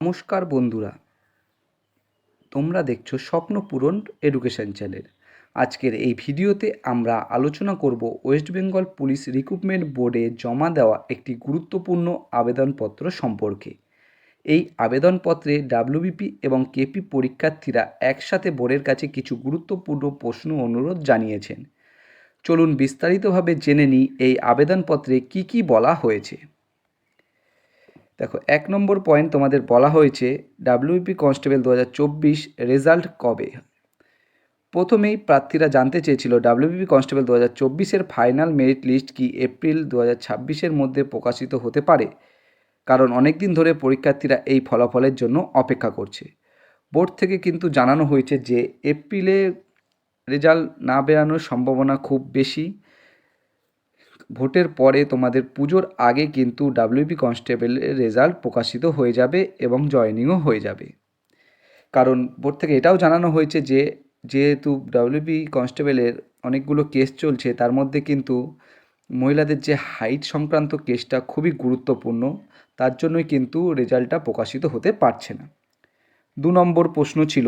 নমস্কার বন্ধুরা, তোমরা দেখছো স্বপ্ন পূরণ এডুকেশন চ্যানেল। আজকের এই ভিডিওতে আমরা আলোচনা করব ওয়েস্ট বেঙ্গল পুলিশ রিক্রুটমেন্ট বোর্ডে জমা দেওয়া একটি গুরুত্বপূর্ণ আবেদনপত্র সম্পর্কে। এই আবেদনপত্রে ডাব্লিউবিপি এবং কেপি পরীক্ষার্থীরা একসাথে বোর্ডের কাছে কিছু গুরুত্বপূর্ণ প্রশ্ন অনুরোধ জানিয়েছেন। চলুন বিস্তারিতভাবে জেনে নিই এই আবেদনপত্রে কি কি বলা হয়েছে। দেখো, 1 নম্বর পয়েন্ট তোমাদের বলা হয়েছে ডাব্লিউপি কনস্টেবল 2024 রেজাল্ট কবে। প্রথমেই প্রার্থীরা জানতে চেয়েছিল ডাব্লিউপি কনস্টেবল 2024-এর ফাইনাল মেরিট লিস্ট কি এপ্রিল 2026-এর মধ্যে প্রকাশিত হতে পারে, কারণ অনেক দিন ধরে পরীক্ষার্থীরা এই ফলাফলের জন্য অপেক্ষা করছে। বোর্ড থেকে কিন্তু জানানো হয়েছে যে এপ্রিলে রেজাল্ট না বেরানোর সম্ভাবনা খুব বেশি। ভোটের পরে তোমাদের পুজোর আগে কিন্তু ডাব্লিউপি কনস্টেবলের রেজাল্ট প্রকাশিত হয়ে যাবে এবং জয়েনিংও হয়ে যাবে। কারণ বোর্ড থেকে এটাও জানানো হয়েছে যে যেহেতু ডাব্লিউপি কনস্টেবলের অনেকগুলো কেস চলছে, তার মধ্যে কিন্তু মহিলাদের যে হাইট সংক্রান্ত কেসটা খুবই গুরুত্বপূর্ণ, তার জন্যই কিন্তু রেজাল্টটা প্রকাশিত হতে পারছে না। 2 নম্বর প্রশ্ন ছিল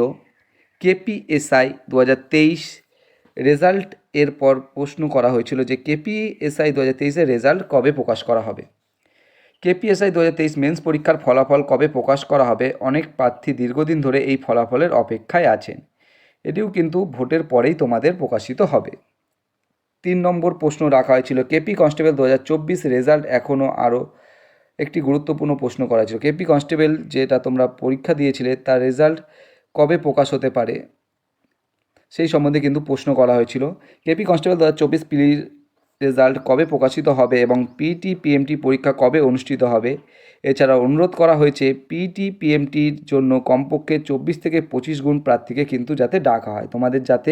কেপিএসআই 2023 রেজাল্ট। এরপর প্রশ্ন করা হয়েছিল যে কেপিএসআই 2023-এর রেজাল্ট কবে প্রকাশ করা হবে। কেপিএসআই 2023 মেন্স পরীক্ষার ফলাফল কবে প্রকাশ করা হবে, অনেক প্রার্থী দীর্ঘদিন ধরে এই ফলাফলের অপেক্ষায় আছেন। এটিও কিন্তু ভোটের পরেই তোমাদের প্রকাশিত হবে। 3 নম্বর প্রশ্ন রাখা হয়েছিল কেপি কনস্টেবল 2024 রেজাল্ট এখনও আরও একটি গুরুত্বপূর্ণ প্রশ্ন করা হয়েছিল। কেপি কনস্টেবল যেটা তোমরা পরীক্ষা দিয়েছিলে তার রেজাল্ট কবে প্রকাশ হতে পারে সেই সম্বন্ধে কিন্তু প্রশ্ন করা হয়েছিল। কেপি কনস্টেবল 2024 পিলির রেজাল্ট কবে প্রকাশিত হবে এবং পিটি পিএমটি পরীক্ষা কবে অনুষ্ঠিত হবে। এছাড়া অনুরোধ করা হয়েছে পিটি পিএমটির জন্য কমপক্ষে 24 থেকে 25 গুণ প্রার্থীকে কিন্তু যাতে ডাকা হয়। তোমাদের যাতে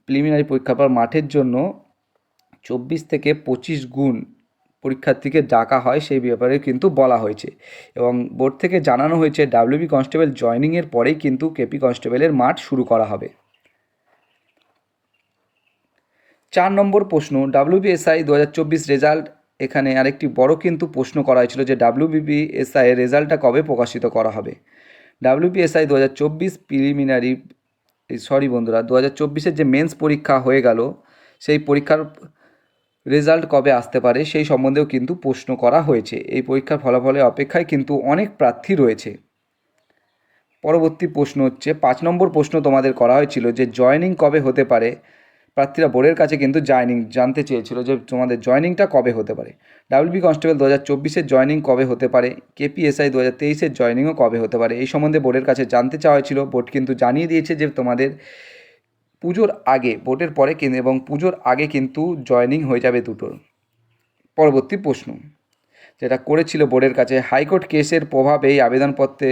প্রিলিমিনারি পরীক্ষার পর মাঠের জন্য 24 থেকে 25 গুণ পরীক্ষার্থীকে ডাকা হয় সেই ব্যাপারে কিন্তু বলা হয়েছে। এবং বোর্ড থেকে জানানো হয়েছে ডাব্লিউবি কনস্টেবল জয়নিংয়ের পরেই কিন্তু কেপি কনস্টেবলের মাঠ শুরু করা হবে। 4 নম্বর প্রশ্ন ডাব্লিউবিএসআই 2024 রেজাল্ট। এখানে আরেকটি বড় কিন্তু প্রশ্ন করা হয়েছিল যে ডাব্লিউবিএসআই এর রেজাল্টটা কবে প্রকাশিত করা হবে। ডাব্লিউবিএসআই 2024 প্রিলিমিনারি বন্ধুরা 2024-এর যে মেন্স পরীক্ষা হয়ে গেল সেই পরীক্ষার রেজাল্ট কবে আসতে পারে সেই সম্বন্ধেও কিন্তু প্রশ্ন করা হয়েছে। এই পরীক্ষার ফলাফলের অপেক্ষায় কিন্তু অনেক প্রার্থী রয়েছে। পরবর্তী প্রশ্ন হচ্ছে 5 নম্বর প্রশ্ন তোমাদের করা হয়েছিল যে জয়েনিং কবে হতে পারে। প্রার্থীরা বোর্ডের কাছে কিন্তু জানতে চেয়েছিল যে তোমাদের জয়েনিংটা কবে হতে পারে। ডাব্লিউবি কনস্টেবল 2024-এর জয়েনিং কবে হতে পারে, কেপিএসআই 2023-এর জয়েনিংও কবে হতে পারে, এই সম্বন্ধে বোর্ডের কাছে জানতে চাওয়া হয়েছিল। বোর্ড কিন্তু জানিয়ে দিয়েছে যে তোমাদের পুজোর আগে, ভোটের পরে এবং পুজোর আগে কিন্তু জয়েনিং হয়ে যাবে দুটোর। পরবর্তী প্রশ্ন যেটা করেছিল বোর্ডের কাছে হাইকোর্ট কেসের প্রভাব এই আবেদনপত্রে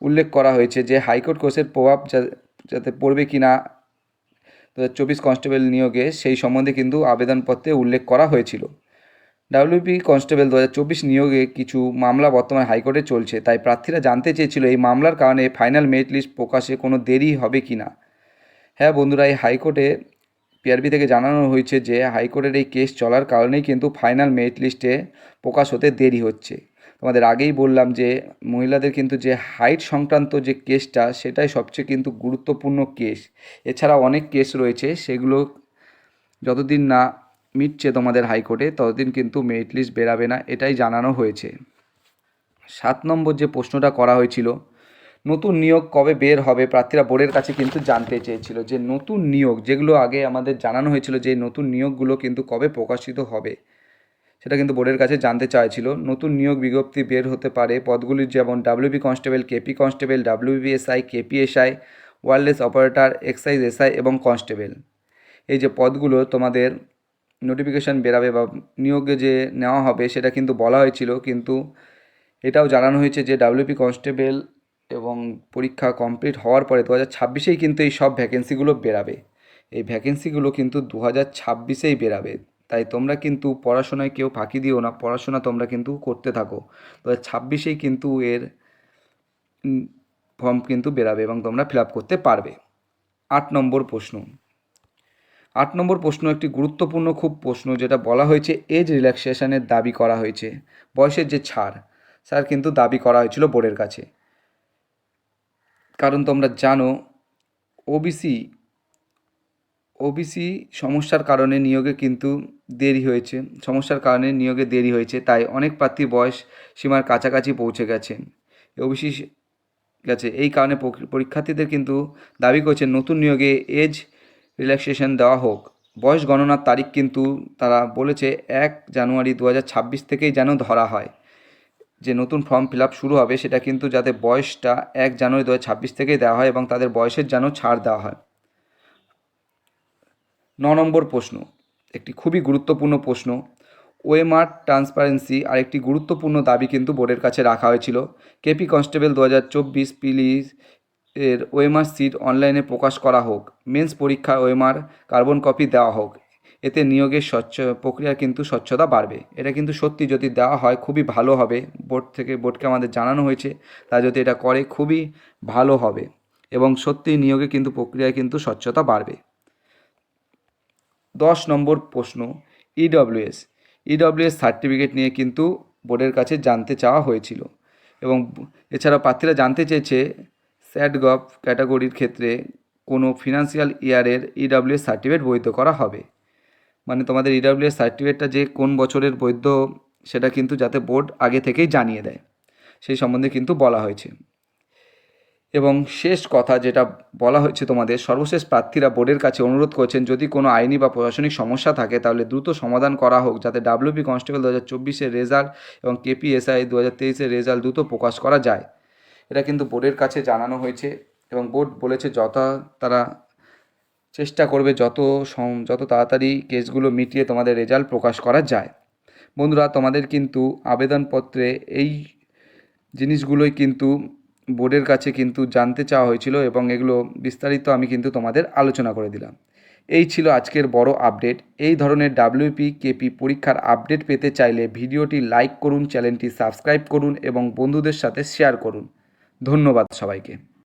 উল্লেখ করা হয়েছে যে হাইকোর্ট কেসের প্রভাব যাতে পড়বে কি না 2024 কনস্টেবল নিয়োগে সেই সম্বন্ধে কিন্তু আবেদনপত্রে উল্লেখ করা হয়েছিল। ডাব্লিউপি কনস্টেবল 2024 নিয়োগে কিছু মামলা বর্তমানে হাইকোর্টে চলছে, তাই প্রার্থীরা জানতে চেয়েছিল এই মামলার কারণে ফাইনাল মেরিট লিস্ট প্রকাশে কোনো দেরি হবে কি না। হ্যাঁ বন্ধুরা, এই হাইকোর্টে পিআরবি থেকে জানানো হয়েছে যে হাইকোর্টের এই কেস চলার কারণেই কিন্তু ফাইনাল মেরিট লিস্টে প্রকাশ হতে দেরি হচ্ছে। তোমাদের আগেই বললাম যে মহিলাদের কিন্তু যে হাইট সংক্রান্ত যে কেসটা সেটাই সবচেয়ে কিন্তু গুরুত্বপূর্ণ কেস। এছাড়া অনেক কেস রয়েছে, সেগুলো যতদিন না মিটছে তোমাদের হাইকোর্টে ততদিন কিন্তু মেরিট লিস্ট বেরাবে না, এটাই জানানো হয়েছে। 7 নম্বর যে প্রশ্নটা করা হয়েছিল নতুন নিয়োগ কবে বের হবে, প্রার্থীরা বোর্ডের কাছে কিন্তু জানতে চেয়েছিল যে নতুন নিয়োগ যেগুলো আগে আমাদের জানানো হয়েছিল যে নতুন নিয়োগগুলো কিন্তু কবে প্রকাশিত হবে সেটা কিন্তু বোর্ডের কাছে জানতে চাইছিল। নতুন নিয়োগ বিজ্ঞপ্তি বের হতে পারে পদগুলির যেমন WB constable, KP constable, WBSI, KPSI, wireless operator, excise SI এবং কনস্টেবল। এই যে পদগুলো তোমাদের নোটিফিকেশান বেরাবে বা নিয়োগে যে নেওয়া হবে সেটা কিন্তু বলা হয়েছিল, কিন্তু এটাও জানানো হয়েছে যে ডাব্লিউপি কনস্টেবল এবং পরীক্ষা কমপ্লিট হওয়ার পরে 2026-এই কিন্তু এই সব ভ্যাকেন্সিগুলো বেরাবে। এই ভ্যাকেন্সিগুলো কিন্তু 2026-এই বেরাবে, তাই তোমরা কিন্তু পড়াশোনায় কেউ ফাঁকি দিও না, পড়াশোনা তোমরা কিন্তু করতে থাকো। 2026-এই কিন্তু এর ফর্ম কিন্তু বেরাবে এবং তোমরা ফিল আপ করতে পারবে। 8 নম্বর প্রশ্ন 8 নম্বর প্রশ্ন একটি গুরুত্বপূর্ণ খুব প্রশ্ন, যেটা বলা হয়েছে এজ রিল্যাক্সেশনের দাবি করা হয়েছে। বয়সের যে ছাড় স্যার কিন্তু দাবি করা হয়েছিল বোর্ডের কাছে। কারণ তোমরা জানো ওবিসি ওবিসি সমস্যার কারণে নিয়োগে কিন্তু দেরি হয়েছে, তাই অনেক প্রার্থী বয়স সীমার কাছাকাছি পৌঁছে গেছেন ওবিসি গেছে। এই কারণে পরীক্ষার্থীদের কিন্তু দাবি করছে নতুন নিয়োগে এজ রিল্যাক্সেশন দেওয়া হোক। বয়স গণনার তারিখ কিন্তু তারা বলেছে 1 জানুয়ারি 2026 থেকেই যেন ধরা হয়, যে নতুন ফর্ম ফিল আপ শুরু হবে সেটা কিন্তু যাতে বয়সটা 1 জানুয়ারি 2026 থেকেই দেওয়া হয় এবং তাদের বয়সের যেন ছাড় দেওয়া হয়। 9 নম্বর প্রশ্ন, একটি খুবই গুরুত্বপূর্ণ প্রশ্ন। ওএমআর ট্রান্সপারেন্সি আরেকটি গুরুত্বপূর্ণ দাবি কিন্তু বোর্ডের কাছে রাখা হয়েছিল। কেপি কনস্টেবল 2024 প্রিলিজ এর ওএমআর সিট অনলাইনে প্রকাশ করা হোক। মেন্স পরীক্ষায় ওএমআর কার্বন কপি দেওয়া হোক। এতে নিয়োগের প্রক্রিয়ার কিন্তু স্বচ্ছতা বাড়বে। এটা কিন্তু সত্যি, যদি দেওয়া হয় খুবই ভালো হবে। বোর্ডকে আমাদের জানানো হয়েছে, তাই যদি এটা করে খুবই ভালো হবে এবং সত্যি নিয়োগে কিন্তু প্রক্রিয়ায় কিন্তু স্বচ্ছতা বাড়বে। 10 নম্বর প্রশ্ন, ইডব্লিউএস সার্টিফিকেট নিয়ে কিন্তু বোর্ডের কাছে জানতে চাওয়া হয়েছিল এবং এছাড়া প্রার্থীরা জানতে চেয়েছে স্যাটগভ ক্যাটাগরির ক্ষেত্রে কোনো ফিনান্সিয়াল ইয়ারের ইডব্লিউএস সার্টিফিকেট বৈধ করা হবে। মানে তোমাদের ইডব্লিউএস সার্টিফিকেটটা যে কোন বছরের বৈধ সেটা কিন্তু যাতে বোর্ড আগে থেকেই জানিয়ে দেয়, সেই সম্বন্ধে কিন্তু বলা হয়েছে। এবং শেষ কথা যেটা বলা হয়েছে তোমাদের, সর্বশেষ প্রার্থীরা বোর্ডের কাছে অনুরোধ করেছেন যদি কোনো আইনি বা প্রশাসনিক সমস্যা থাকে তাহলে দ্রুত সমাধান করা হোক, যাতে ডাব্লিউপি কনস্টেবল 2024-এর রেজাল্ট এবং কেপিএসআই 2023-এর রেজাল্ট দ্রুত প্রকাশ করা যায়। এটা কিন্তু বোর্ডের কাছে জানানো হয়েছে এবং বোর্ড বলেছে তারা চেষ্টা করবে যত তাড়াতাড়ি কেসগুলো মিটিয়ে তোমাদের রেজাল্ট প্রকাশ করা যায়। বন্ধুরা, তোমাদের কিন্তু আবেদনপত্রে এই জিনিসগুলোই কিন্তু বোর্ডের কাছে কিন্তু জানতে চাওয়া হয়েছিল এবং এগুলো বিস্তারিত আমি কিন্তু তোমাদের আলোচনা করে দিলাম। এই ছিল আজকের বড় আপডেট। এই ধরনের ডাব্লিউপি কেপি পরীক্ষার আপডেট পেতে চাইলে ভিডিওটি লাইক করুন, চ্যানেলটি সাবস্ক্রাইব করুন এবং বন্ধুদের সাথে শেয়ার করুন। ধন্যবাদ সবাইকে।